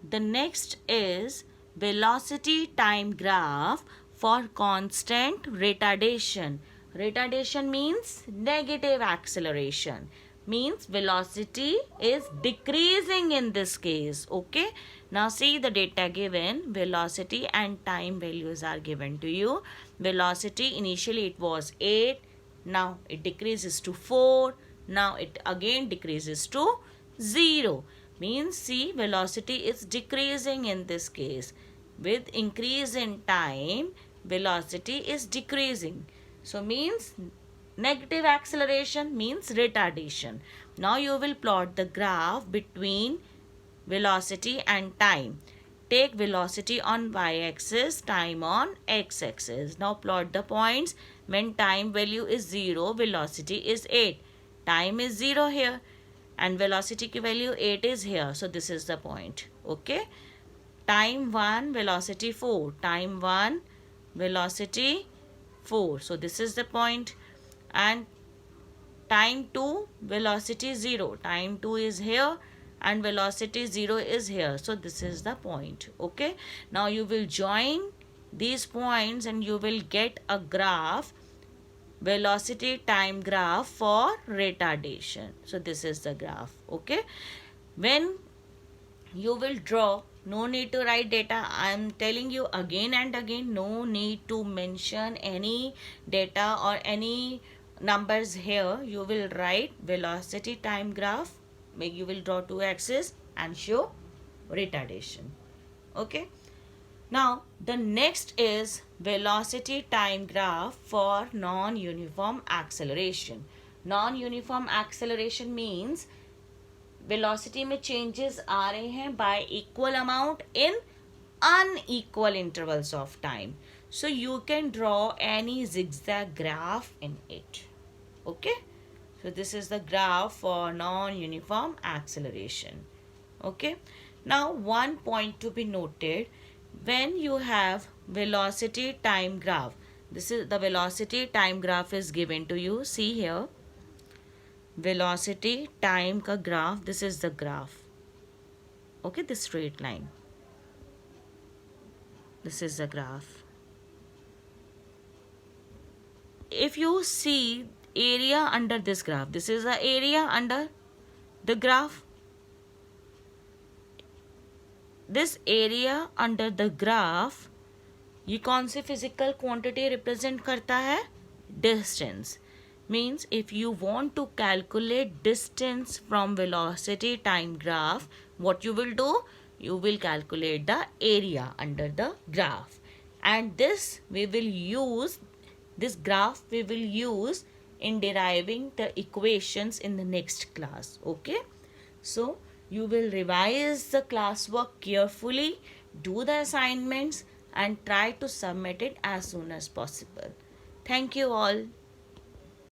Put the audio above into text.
the next is velocity time graph for constant retardation. Retardation means negative acceleration. Means velocity is decreasing in this case. Okay. Now see the data given. Velocity and time values are given to you. Velocity initially it was 8. Now it decreases to 4. Now it again decreases to 0. Means see velocity is decreasing in this case. With increase in time, velocity is decreasing. So means negative acceleration means retardation. Now you will plot the graph between velocity and time. Take velocity on y-axis, time on x-axis. Now plot the points. When time value is 0, velocity is 8. Time is 0 here and velocity की value 8 is here. So this is the point. Okay. Time 1, velocity 4. Time 1, velocity 4. So this is the point. And time 2, velocity 0. Time 2 is here and velocity 0 is here. So this is the point. Okay. Now you will join these points and you will get a graph, velocity time graph for retardation. So this is the graph. Okay. When you will draw, no need to write data. I am telling you again and again, no need to mention any data or any numbers here. You will write velocity time graph. You will draw two axes and show retardation. Okay. Now the next is velocity time graph for non-uniform acceleration. Non-uniform acceleration means velocity में changes आ रहे हैं by equal amount in unequal intervals of time. So you can draw any zigzag graph in it. Okay. So this is the graph for non-uniform acceleration. Okay. Now one point to be noted. When you have velocity time graph, this is the velocity time graph is given to you. See here, velocity time ka graph. This is the graph. Okay, this straight line. This is the graph. If you see area under this graph, this is the area under the graph. This area under the graph, ये कौन सी physical quantity represent करता है? Distance. Means if you want to calculate distance from velocity time graph, what you will do? You will calculate the area under the graph. And this graph we will use in deriving the equations in the next class. Okay. So you will revise the classwork carefully, do the assignments and try to submit it as soon as possible. Thank you all.